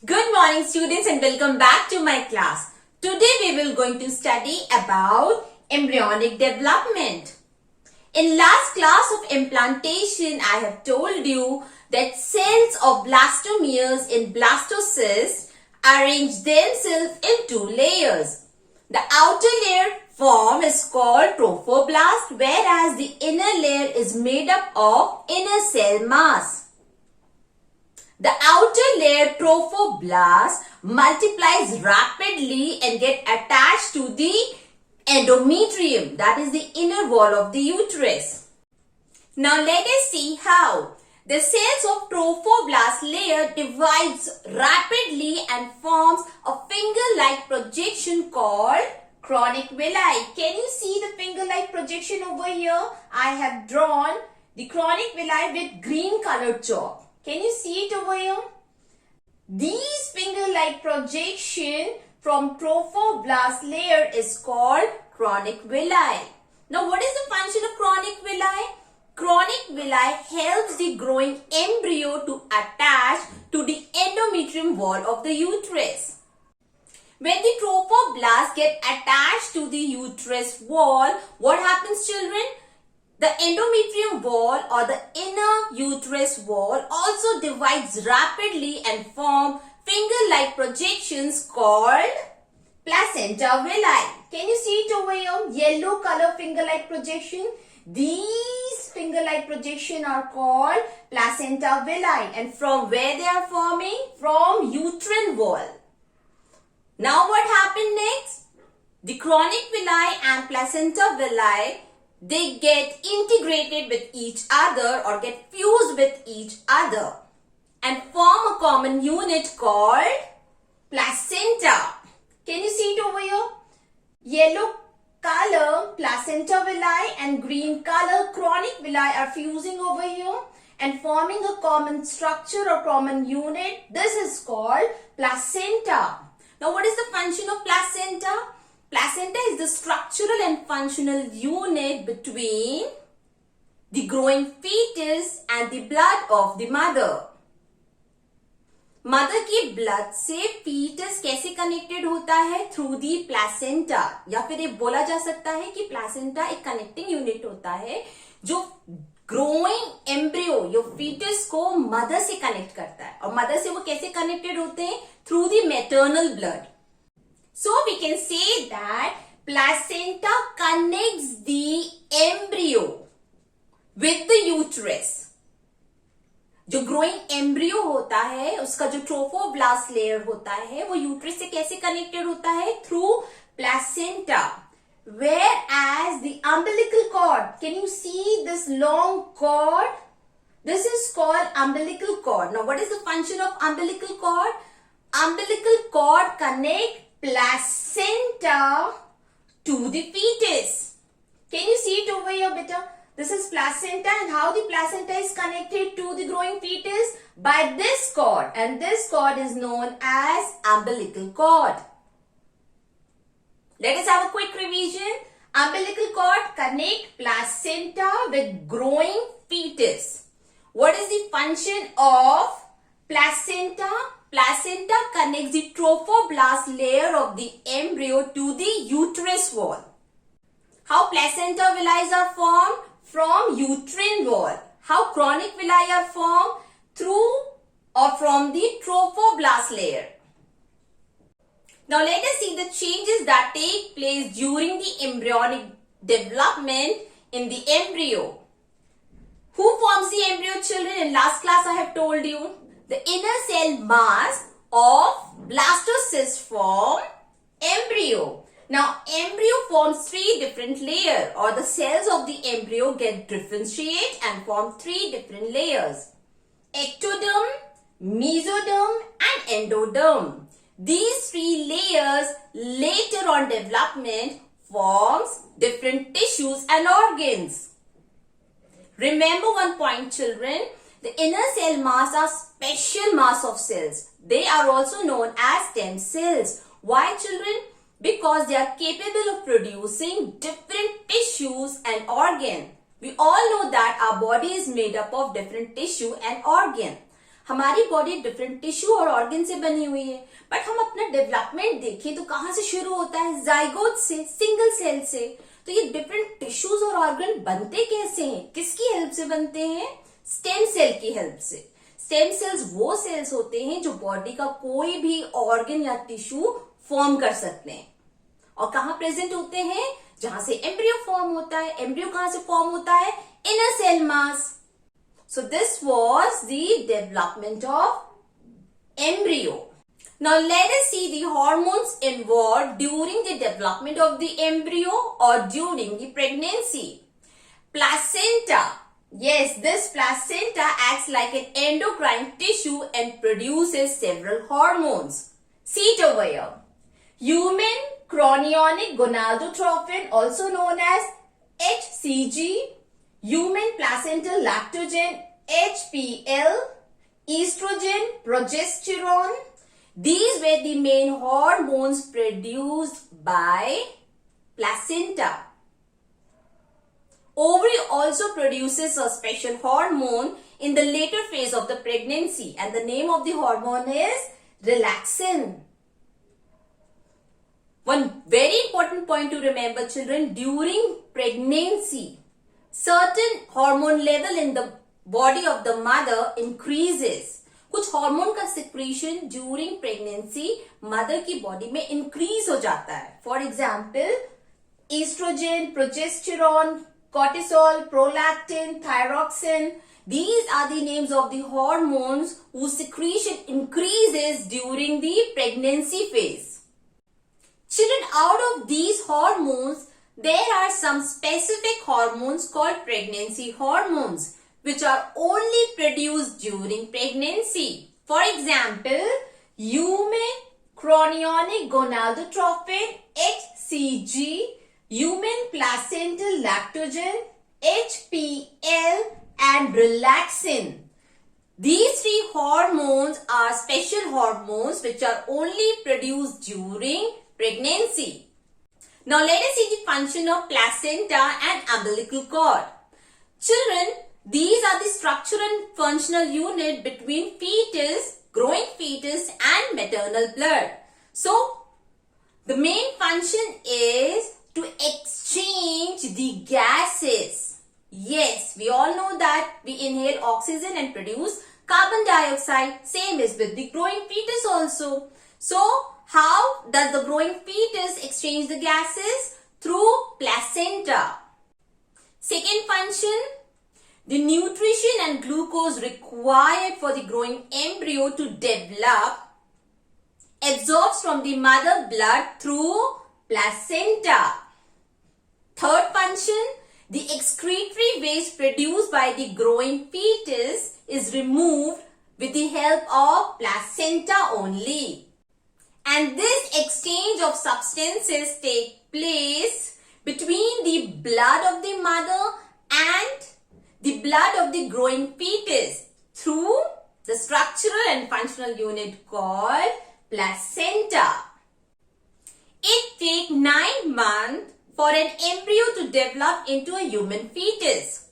Good morning students and welcome back to my class. Today we will going to study about embryonic development. In last class of implantation I have told you that cells of blastomeres in blastocysts arrange themselves in two layers. The outer layer form is called trophoblast, whereas the inner layer is made up of inner cell mass. The outer layer trophoblast multiplies rapidly and get attached to the endometrium, that is the inner wall of the uterus. Now let us see how. The cells of trophoblast layer divides rapidly and forms a finger-like projection called chronic villi. Can you see the finger-like projection over here? I have drawn the chronic villi with green colored chalk. Can you see it over here? These finger-like projection from trophoblast layer is called chronic villi. Now what is the function of chronic villi? Chronic villi helps the growing embryo to attach to the endometrium wall of the uterus. When the trophoblast get attached to the uterus wall, what happens, children? The endometrium wall or the inner uterus wall also divides rapidly and form finger-like projections called placenta villi. Can you see it over here? Yellow color finger-like projection. These finger-like projection are called placenta villi. And from where they are forming? From uterine wall. Now what happened next? The chronic villi and placenta villi, they get integrated with each other or get fused with each other and form a common unit called placenta. Can you see it over here? Yellow color placenta villi and green color chronic villi are fusing over here and forming a common structure or common unit. This is called placenta. Now what is the function of placenta? Placenta is the structural and functional unit between the growing fetus and the blood of the mother. Mother की blood से foetus कैसे connected होता है? Through the placenta, या फिर ये बोला जा सकता है कि प्लासेंटा एक कनेक्टिंग यूनिट होता है जो ग्रोइंग एम्ब्रियो या फीटस को मदर से कनेक्ट करता है. और मदर से वो कैसे कनेक्टेड होते हैं? Through the maternal blood. So we can say that placenta connects the embryo with the uterus. जो ग्रोइंग एम्ब्रियो होता है उसका जो ट्रोफोब्लास्ट लेयर होता है वो यूट्रस से कैसे कनेक्टेड होता है? Through placenta. Whereas the umbilical cord, can you see this long cord? This is called umbilical cord. Now what is the function of umbilical cord? Umbilical cord connect placenta to the fetus. Can you see it over here, beta? This is placenta, and how the placenta is connected to the growing fetus? By this cord, and this cord is known as umbilical cord. Let us have a quick revision. Umbilical cord connect placenta with growing fetus. What is the function of placenta? Placenta connects the trophoblast layer of the embryo to the uterus wall. How placenta villi are formed? From uterine wall. How chronic villi are formed? Through or from the trophoblast layer. Now let us see the changes that take place during the embryonic development in the embryo. Who forms the embryo, children? In last class I have told you. The inner cell mass of blastocyst form embryo. Now embryo forms three different layers, or the cells of the embryo get differentiate and form three different layers: ectoderm, mesoderm and endoderm. These three layers later on development forms different tissues and organs. Remember one point, children. The inner cell mass are special mass of cells. They are also known as stem cells. Why, children? Because they are capable of producing different tissues and organs. We all know that our body is made up of different tissue and organ. हमारी body different tissue और organ से बनी हुई है, but हम अपना development देखें तो कहां से शुरू होता है? जाइगोट से, सिंगल सेल से। तो ये डिफरेंट टिश्यूज और ऑर्गन बनते कैसे हैं? किसकी हेल्प से बनते हैं? स्टेम सेल की हेल्प से। स्टेम सेल्स वो सेल्स होते हैं जो बॉडी का कोई भी ऑर्गन या टिश्यू फॉर्म कर सकते हैं। और कहां प्रेजेंट होते हैं? जहां से एम्ब्रियो फॉर्म होता है। एम्ब्रियो कहां से फॉर्म होता है? Inner cell mass. So this was the development of embryo. Now let us see the hormones involved during the development of the embryo or during the pregnancy. Placenta. Yes, this placenta acts like an endocrine tissue and produces several hormones. See it over here. Human chorionic gonadotropin, also known as HCG, human placental lactogen, HPL, estrogen, progesterone. These were the main hormones produced by placenta. Ovary also produces a special hormone in the later phase of the pregnancy, and the name of the hormone is relaxin. One very important point to remember, children, during pregnancy, certain hormone level in the body of the mother increases. कुछ hormone का secretion during pregnancy mother की body में increase हो जाता है. For example oestrogen, progesterone, cortisol, prolactin, thyroxine. These are the names of the hormones whose secretion increases during the pregnancy phase. Children, out of these hormones, there are some specific hormones called pregnancy hormones, which are only produced during pregnancy. For example, human chorionic gonadotropin, HCG, human placental lactogen, HPL, and relaxin. These three hormones are special hormones which are only produced during pregnancy. Now let us see the function of placenta and umbilical cord. Children, these are the structural and functional unit between fetus, growing fetus, and maternal blood. So, the main function is to exchange the gases. Yes, we all know that we inhale oxygen and produce carbon dioxide. Same is with the growing fetus also. So, how does the growing fetus exchange the gases? Through placenta. Second function, the nutrition and glucose required for the growing embryo to develop absorbs from the mother blood through placenta. Third function, the excretory waste produced by the growing fetus is removed with the help of placenta only. And this exchange of substances take place between the blood of the mother and the blood of the growing fetus through the structural and functional unit called placenta. It takes 9 months for an embryo to develop into a human fetus.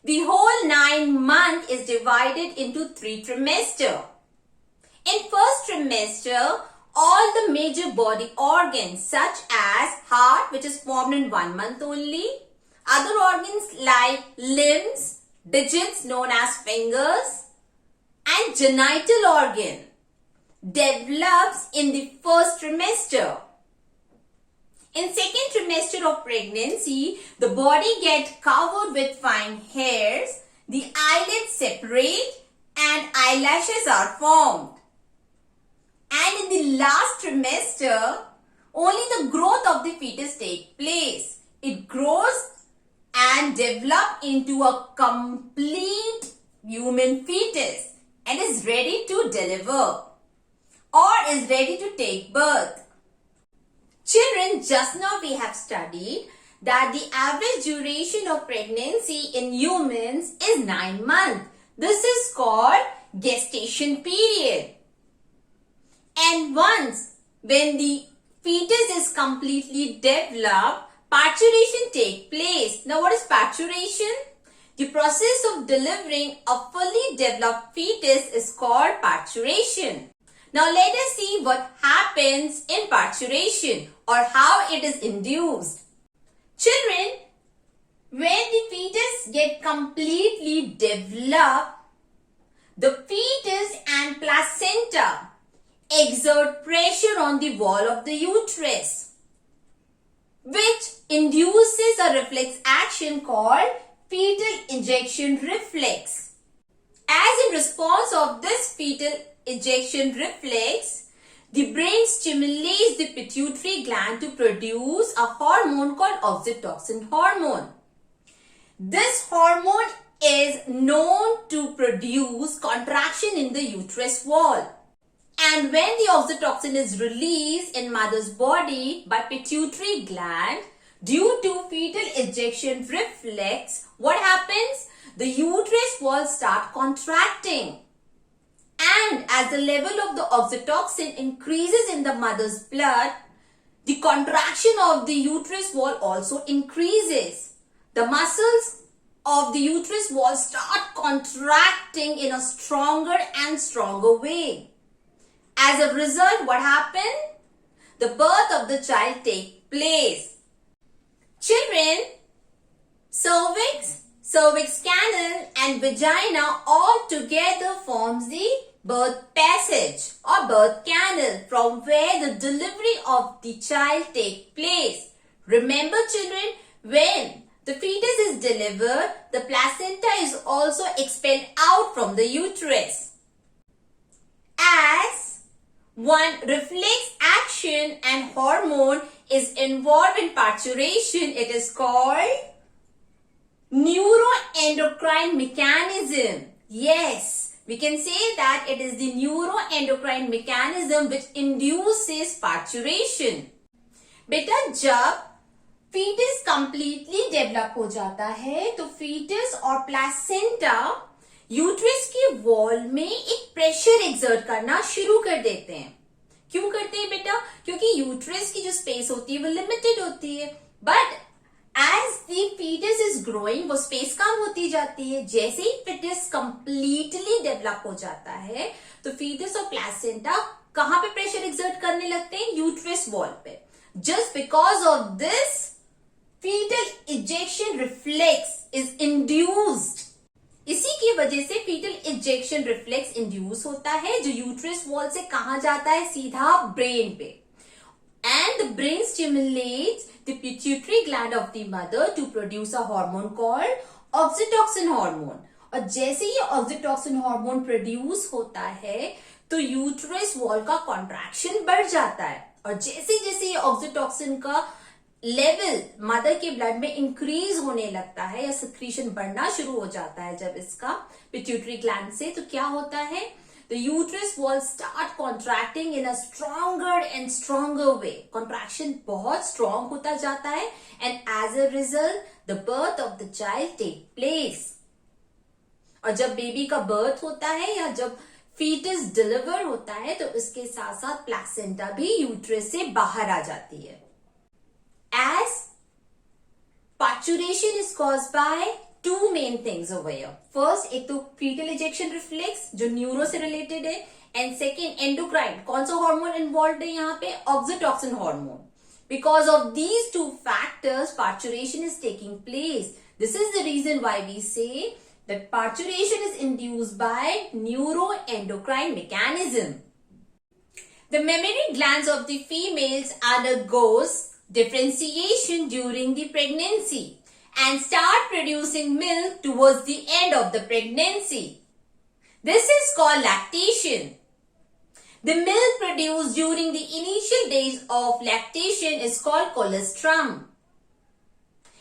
The whole 9 months is divided into 3 trimesters. In first trimester, all the major body organs such as heart, which is formed in 1 month only, other organs like limbs, digits known as fingers, and genital organ develops in the first trimester. In second trimester of pregnancy, the body gets covered with fine hairs, the eyelids separate, and eyelashes are formed. And in the last trimester, only the growth of the fetus takes place. It grows and develops into a complete human fetus and is ready to deliver or is ready to take birth. Children, just now we have studied that the average duration of pregnancy in humans is 9 months. This is called gestation period. And once when the fetus is completely developed, parturition takes place. Now what is parturition? The process of delivering a fully developed fetus is called parturition. Now let us see what happens in parturition or how it is induced. Children, when the fetus get completely developed, the fetus and placenta exert pressure on the wall of the uterus, which induces a reflex action called fetal ejection reflex. As in response of this fetal ejection reflex, the brain stimulates the pituitary gland to produce a hormone called oxytocin hormone. This hormone is known to produce contraction in the uterus wall. And when the oxytocin is released in mother's body by pituitary gland due to fetal ejection reflex, what happens? The uterus wall start contracting. And as the level of the oxytocin increases in the mother's blood, the contraction of the uterus wall also increases. The muscles of the uterus wall start contracting in a stronger and stronger way. As a result, what happened? The birth of the child takes place. Children, cervix canal and vagina all together forms the birth passage or birth canal from where the delivery of the child takes place. Remember children, when the fetus is delivered, the placenta is also expelled out from the uterus. As one reflex action and hormone is involved in parturition, it is called neuroendocrine mechanism. Yes, we can say that it is the neuroendocrine mechanism which induces parturition. बेटा जब fetus completely develop हो जाता है तो fetus और placenta uterus के wall में एक प्रेशर एक्सर्ट करना शुरू कर देते हैं. क्यों करते हैं बेटा? क्योंकि यूट्रस की जो स्पेस होती है वो लिमिटेड होती है. But as the foetus is growing वो स्पेस कम होती जाती है. जैसे ही फीटस कंप्लीटली डेवलप हो जाता है तो फीटस और प्लेसेंटा कहां पे प्रेशर एक्सर्ट करने लगते हैं? यूट्रस वॉल पे. Just because of this foetal ejection reflex is induced. इसी की वजह से फीटल इजेक्शन रिफ्लेक्स इंड्यूस होता है जो यूट्रस वॉल से कहां जाता है? सीधा ब्रेन पे. And the brain stimulates the pituitary gland of the mother to produce a hormone called oxytocin hormone. और जैसे ये ऑक्सीटॉसिन हार्मोन प्रोड्यूस होता है तो यूट्रस वॉल का कॉन्ट्रैक्शन बढ़ जाता है. और जैसे जैसे ये ऑक्सीटॉसिन का लेवल मदर के ब्लड में इंक्रीज होने लगता है या सिक्रीशन बढ़ना शुरू हो जाता है जब इसका पिट्यूटरी ग्लैंड से, तो क्या होता है? The uterus wall start contracting in a stronger and stronger way. Contraction बहुत स्ट्रॉन्ग होता जाता है and as a result the birth of the child take place. और जब बेबी का बर्थ होता है या जब फीटस डिलीवर होता है तो इसके साथ साथ प्लेसेंटा भी यूट्रस से बाहर आ जाती है. As parturition is caused by two main things over here. First, एक तो fetal ejection reflex जो न्यूरो से रिलेटेड है, and second endocrine. कौन सा हार्मोन इन्वॉल्व है यहाँ पे? Oxytocin hormone. Because of these two factors, parturition is taking place. This is the reason why we say that parturition is induced by neuroendocrine mechanism. The mammary glands of the females undergoes differentiation during the pregnancy and start producing milk towards the end of the pregnancy. This is called lactation. The milk produced during the initial days of lactation is called colostrum.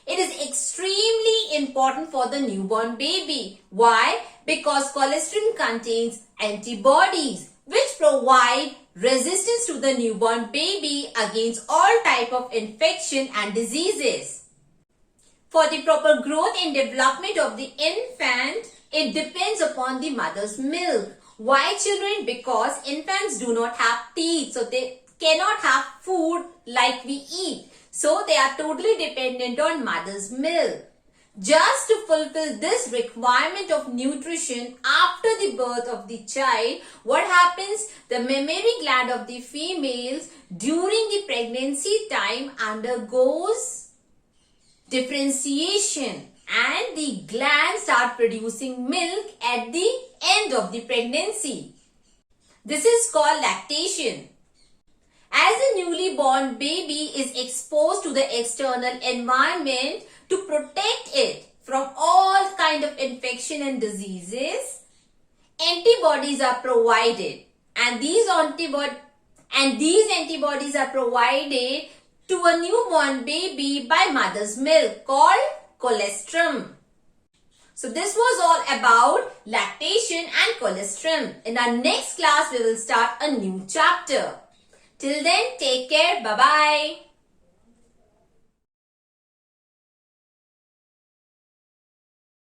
It is extremely important for the newborn baby. Why? Because colostrum contains antibodies which provide resistance to the newborn baby against all type of infection and diseases. For the proper growth and development of the infant, it depends upon the mother's milk. Why children? Because infants do not have teeth, so they cannot have food like we eat. So they are totally dependent on mother's milk. Just to fulfill this requirement of nutrition after the birth of the child, what happens? The mammary gland of the females during the pregnancy time undergoes differentiation and the glands start producing milk at the end of the pregnancy. This is called lactation. As the newly born baby is exposed to the external environment to protect it from all kind of infection and diseases, antibodies are provided, and these antibodies are provided to a newborn baby by mother's milk called colostrum. So this was all about lactation and colostrum. In our next class, we will start a new chapter. Till then, take care. Bye-bye.